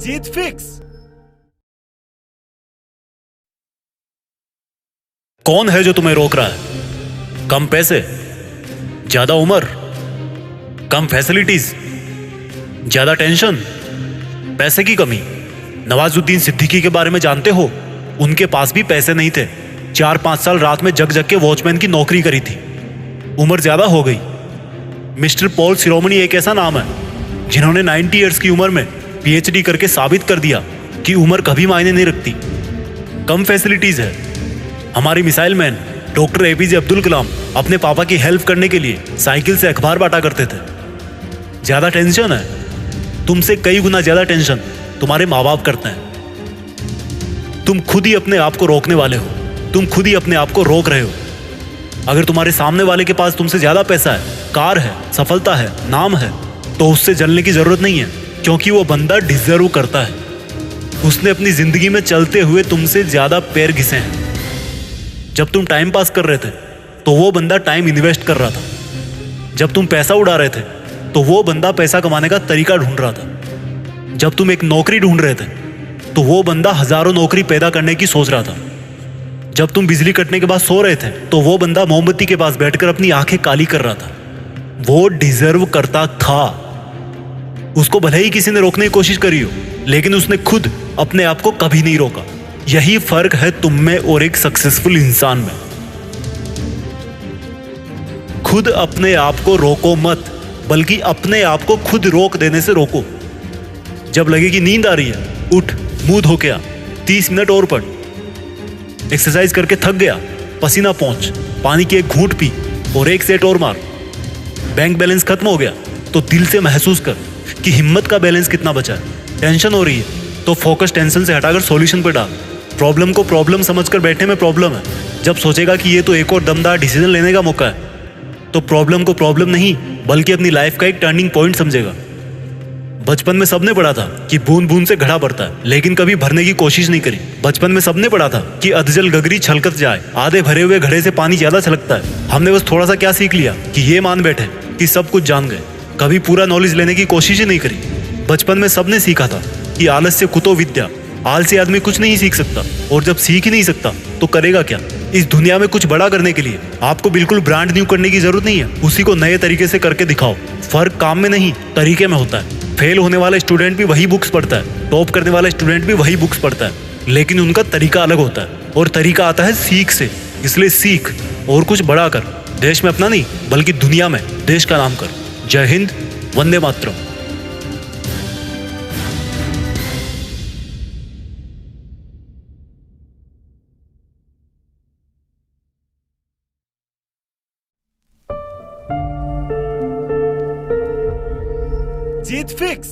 जीत fix. कौन है जो तुम्हें रोक रहा है? कम पैसे, ज्यादा उम्र, कम फैसिलिटीज, ज्यादा टेंशन, पैसे की कमी। नवाजुद्दीन सिद्दीकी के बारे में जानते हो? उनके पास भी पैसे नहीं थे। 4-5 साल रात में जग जग के वॉचमैन की नौकरी करी थी। उम्र ज्यादा हो गई। मिस्टर पॉल शिरोमणि एक ऐसा नाम है जिन्होंने 90 ईयर्स की उम्र में पीएचडी करके साबित कर दिया कि उम्र कभी मायने नहीं रखती। कम फैसिलिटीज है। हमारी missile man doctor APJ Abdul Kalam अपने पापा की हेल्प करने के लिए साइकिल से अखबार बांटा करते थे। ज्यादा टेंशन है। तुमसे कई गुना ज्यादा टेंशन तुम्हारे माँ बाप करते हैं। तुम खुद ही अपने आप को रोकने वाले हो। तुम खुद ही अपने आप को रोक रहे हो। अगर तुम्हारे सामने वाले के पास तुमसे ज्यादा पैसा है, कार है, सफलता है, नाम है, तो उससे जलने की जरूरत नहीं है, क्योंकि वो बंदा डिजर्व करता है। उसने अपनी जिंदगी में चलते हुए तुमसे ज्यादा पैर घिसे हैं। जब तुम टाइम पास कर रहे थे तो वो बंदा टाइम इन्वेस्ट कर रहा था। जब तुम पैसा उड़ा रहे थे तो वो बंदा पैसा कमाने का तरीका ढूंढ रहा था। जब तुम एक नौकरी ढूंढ रहे थे तो वो बंदा हजारों नौकरी पैदा करने की सोच रहा था। जब तुम बिजली कटने के बाद सो रहे थे तो वो बंदा मोमबत्ती के पास बैठकर अपनी आंखें काली कर रहा था। वो डिजर्व करता था। उसको भले ही किसी ने रोकने की कोशिश करी हो, लेकिन उसने खुद अपने आप को कभी नहीं रोका। यही फर्क है तुम में और एक सक्सेसफुल इंसान में। खुद अपने आप को रोको मत, बल्कि अपने आप को खुद रोक देने से रोको। जब लगे कि नींद आ रही है, उठ, मुंह धो के आ, 30 मिनट और पढ़। एक्सरसाइज करके थक गया, पसीना पहुंच, पानी की एक घूंट पी और एक सेट और मार। बैंक बैलेंस खत्म हो गया तो दिल से महसूस कर कि हिम्मत का बैलेंस कितना बचा है। टेंशन हो रही है तो फोकस टेंशन से हटाकर सॉल्यूशन पर डाल। प्रॉब्लम को प्रॉब्लम समझकर बैठने में प्रॉब्लम है। जब सोचेगा कि ये तो एक और दमदार डिसीजन लेने का मौका है, तो प्रॉब्लम को प्रॉब्लम नहीं बल्कि अपनी लाइफ का एक टर्निंग पॉइंट समझेगा। बचपन में सबने पढ़ा था कि बूंद बूंद से घड़ा भरता है, लेकिन कभी भरने की कोशिश नहीं करी। बचपन में सबने पढ़ा था कि अधजल गगरी छलकत जाए, आधे भरे हुए घड़े से पानी ज्यादा छलकता है। हमने बस थोड़ा सा क्या सीख लिया कि ये मान बैठे कि सब कुछ जान गए, कभी पूरा नॉलेज लेने की कोशिश ही नहीं करी। बचपन में सबने सीखा था कि आलस्य कुतो विद्या, आलसी आदमी कुछ नहीं सीख सकता, और जब सीख ही नहीं सकता तो करेगा क्या। इस दुनिया में कुछ बड़ा करने के लिए आपको बिल्कुल ब्रांड न्यू करने की जरूरत नहीं है, उसी को नए तरीके से करके दिखाओ। फर्क काम में नहीं, तरीके में होता है। फेल होने वाला स्टूडेंट भी वही बुक्स पढ़ता है, टॉप करने वाला स्टूडेंट भी वही बुक्स पढ़ता है, लेकिन उनका तरीका अलग होता है, और तरीका आता है सीख से। इसलिए सीख और कुछ बड़ा कर। देश में अपना नहीं बल्कि दुनिया में देश का नाम कर। जय हिंद, वंदे मातरम। जीत फिक्स।